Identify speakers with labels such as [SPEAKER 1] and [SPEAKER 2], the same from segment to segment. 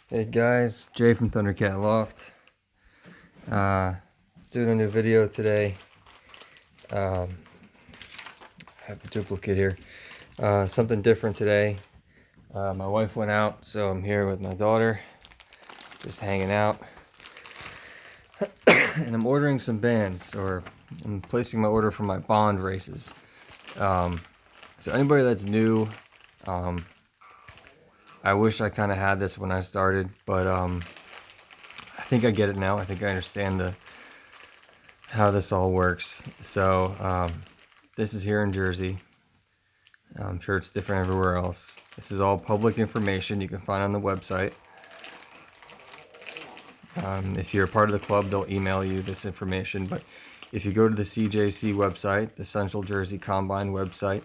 [SPEAKER 1] Hey guys, Jay from Thundercat Loft. Doing a new video today. I have a duplicate here. Something different today. My wife went out, so I'm here with my daughter, just hanging out. And I'm ordering some bands, or I'm placing my order for my bond races. So anybody that's new, I wish I kind of had this when I started, but I think I get it now. I think I understand how this all works. So this is here in Jersey. I'm sure it's different everywhere else. This is all public information you can find on the website. If you're a part of the club, they'll email you this information. But if you go to the CJC website, the Central Jersey Combine website,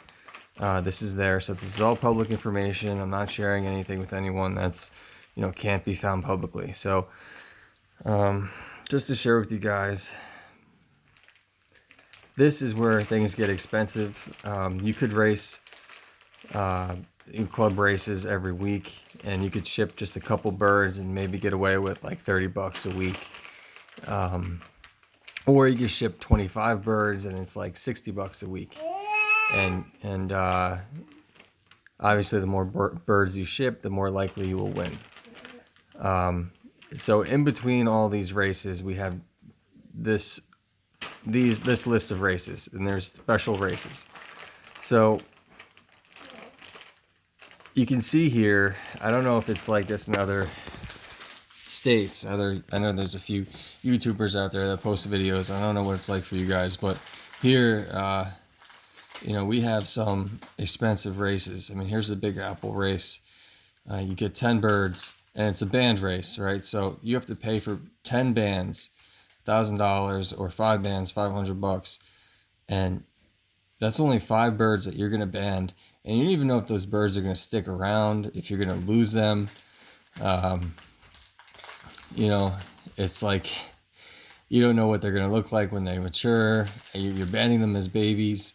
[SPEAKER 1] this is there. So this is all public information. I'm not sharing anything with anyone that's, can't be found publicly. So just to share with you guys, this is where things get expensive. You could race in club races every week, and you could ship just a couple birds and maybe get away with like $30 a week. Or you could ship 25 birds and it's like $60 a week. And obviously the more birds you ship, the more likely you will win. So in between all these races, we have this list of races, and there's special races. So you can see here, I don't know if it's like this in other states. I know there's a few YouTubers out there that post videos. I don't know what it's like for you guys, but here, we have some expensive races. I mean, here's the Big Apple race. You get 10 birds, and it's a band race, right? So you have to pay for 10 bands, $1,000, or 5 bands, $500, and that's only 5 birds that you're going to band, and you don't even know if those birds are going to stick around, if you're going to lose them. It's like you don't know what they're going to look like when they mature. You're banding them as babies.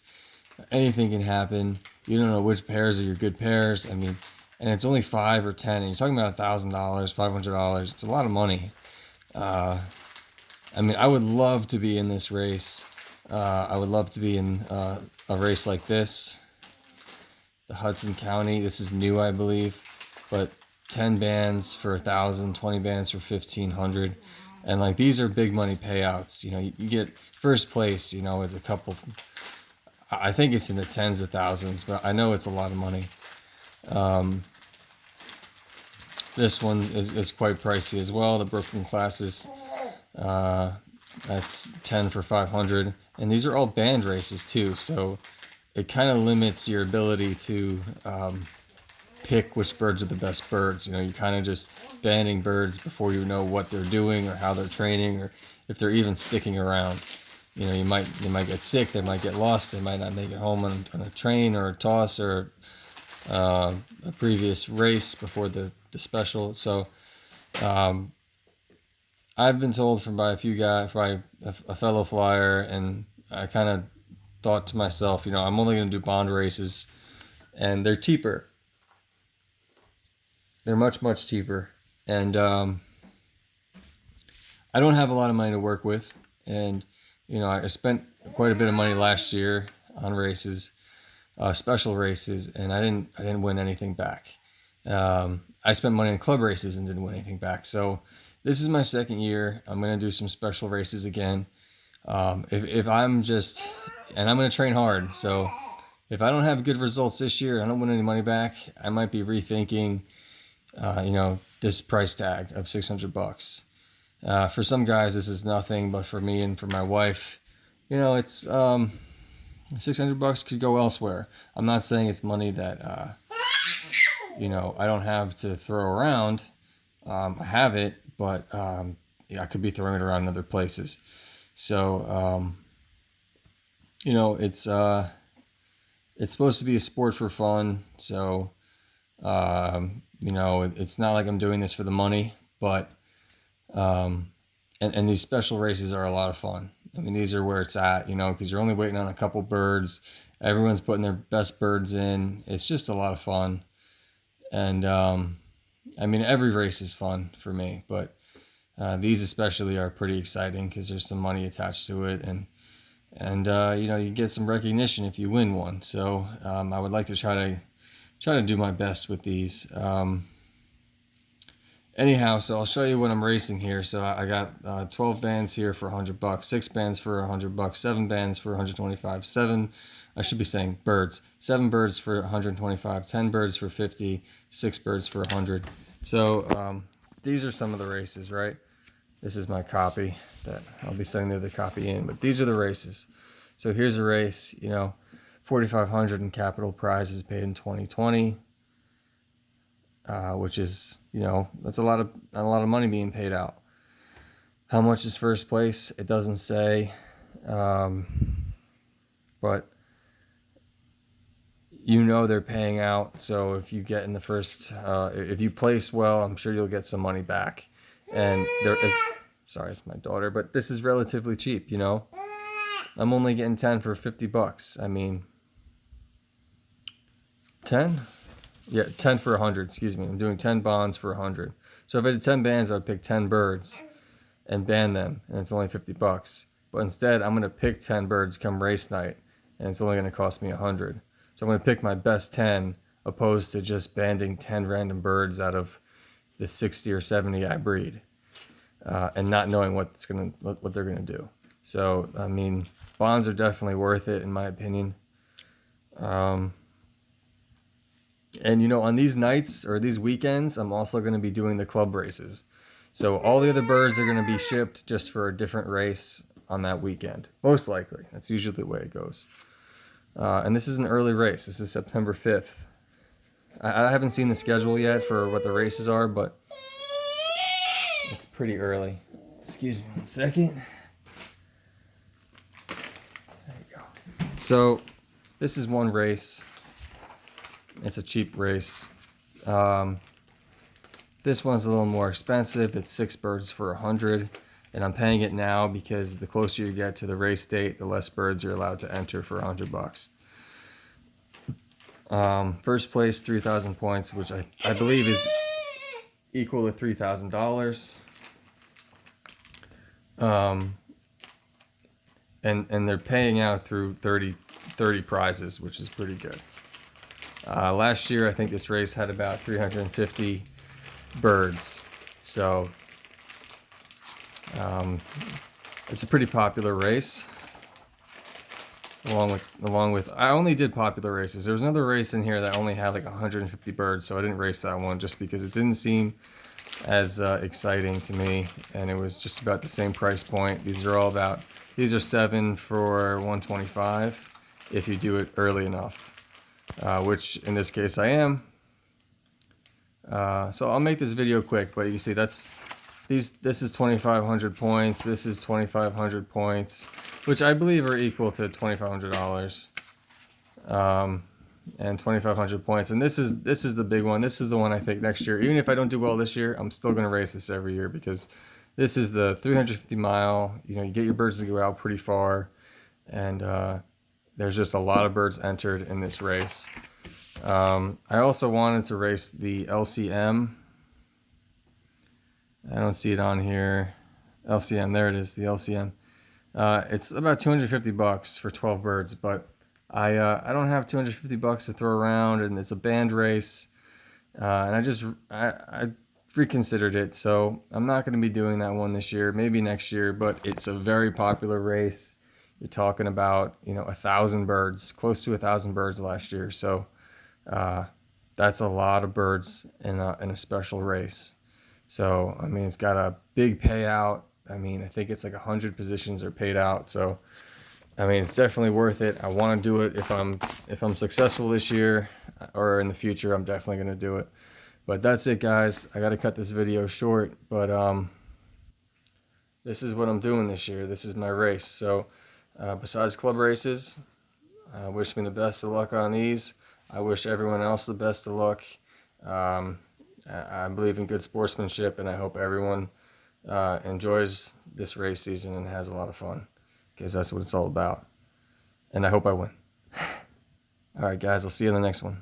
[SPEAKER 1] Anything can happen. You don't know which pairs are your good pairs. I mean, and it's only 5 or 10, and you're talking about $1,000, $500. It's a lot of money. I mean, I would love to be in this race. I would love to be in a race like this, the Hudson County. This is new, I believe, but 10 bands for 1,000, 20 bands for 1,500, and like these are big money payouts. You get first place. Is a couple. I think it's in the tens of thousands, but I know it's a lot of money. This one is quite pricey as well. The Brooklyn Classes. That's 10 for 500, and these are all band races too, so it kind of limits your ability to pick which birds are the best birds. You're kind of just banding birds before you know what they're doing or how they're training or if they're even sticking around. They might get sick, they might get lost, they might not make it home on a train or a toss or a previous race before the special. So I've been told by a few guys, by a fellow flyer, and I kind of thought to myself, I'm only going to do bond races, and they're cheaper. They're much, much cheaper. And I don't have a lot of money to work with. And, I spent quite a bit of money last year on races, special races, and I didn't win anything back. I spent money in club races and didn't win anything back. So this is my second year. I'm going to do some special races again. If I'm just, and I'm going to train hard. So if I don't have good results this year and I don't win any money back, I might be rethinking, this price tag of $600. For some guys, this is nothing, but for me and for my wife, it's $600 could go elsewhere. I'm not saying it's money that, I don't have to throw around. I have it, but I could be throwing it around in other places. So, it's supposed to be a sport for fun. So, it's not like I'm doing this for the money, but and these special races are a lot of fun. I mean, these are where it's at, because you're only waiting on a couple birds. Everyone's putting their best birds in. It's just a lot of fun. And I mean, every race is fun for me, but these especially are pretty exciting because there's some money attached to it, and you know, you get some recognition if you win one. So I would like to try to do my best with these. Anyhow, so I'll show you what I'm racing here. So I got 12 bands here for $100, 6 bands for $100, 7 bands for 125, 7. I should be saying birds. 7 birds for 125, 10 birds for 50, 6 birds for 100. So these are some of the races, right? This is my copy that I'll be sending the copy in, but these are the races. So here's a race, you know, 4,500 in capital prizes paid in 2020. Which is, you know, that's a lot of money being paid out. How much is first place? It doesn't say, but you know they're paying out. So if you get in the first, if you place well, I'm sure you'll get some money back. And sorry, it's my daughter, but this is relatively cheap. You know, I'm only getting 10 for $50. I mean, 10. Yeah, 10 for 100, excuse me. I'm doing 10 bonds for 100. So if I did 10 bands, I would pick 10 birds and band them, and it's only $50. But instead, I'm going to pick 10 birds come race night, and it's only going to cost me 100. So I'm going to pick my best 10, opposed to just banding 10 random birds out of the 60 or 70 I breed, and not knowing what they're going to do. So, I mean, bonds are definitely worth it, in my opinion. And, you know, on these nights or these weekends, I'm also going to be doing the club races. So all the other birds are going to be shipped just for a different race on that weekend. Most likely. That's usually the way it goes. And this is an early race. This is September 5th. I haven't seen the schedule yet for what the races are, but it's pretty early. Excuse me 1 second. There you go. So this is one race. It's a cheap race. This one's a little more expensive. It's 6 birds for 100, and I'm paying it now because the closer you get to the race date, the less birds you're allowed to enter for $100. First place, 3,000 points, which I believe is equal to $3,000. And they're paying out through 30 prizes, which is pretty good. Last year, I think this race had about 350 birds, so it's a pretty popular race. Along with, I only did popular races. There was another race in here that only had like 150 birds, so I didn't race that one just because it didn't seem as exciting to me, and it was just about the same price point. These are 7 for 125 if you do it early enough. Which in this case I am. So I'll make this video quick, but you can see this is 2,500 points. This is 2,500 points, which I believe are equal to $2,500. And 2,500 points. And this is the big one. This is the one I think next year, even if I don't do well this year, I'm still going to race this every year because this is the 350 mile. You know, you get your birds to go out pretty far, and there's just a lot of birds entered in this race. I also wanted to race the LCM. I don't see it on here. LCM, there it is, the LCM. It's about $250 for 12 birds, but I don't have $250 to throw around, and it's a band race. And I reconsidered it, so I'm not going to be doing that one this year. Maybe next year, but it's a very popular race. You're talking about, you know, 1,000 birds, close to 1,000 birds last year. So that's a lot of birds in a special race. So, I mean, it's got a big payout. I mean, I think it's like 100 positions are paid out. So, I mean, it's definitely worth it. I want to do it if I'm successful this year or in the future. I'm definitely going to do it. But that's it, guys. I got to cut this video short. But this is what I'm doing this year. This is my race. So. Besides club races, wish me the best of luck on these. I wish everyone else the best of luck. I believe in good sportsmanship, and I hope everyone enjoys this race season and has a lot of fun, because that's what it's all about. And I hope I win. All right, guys, I'll see you in the next one.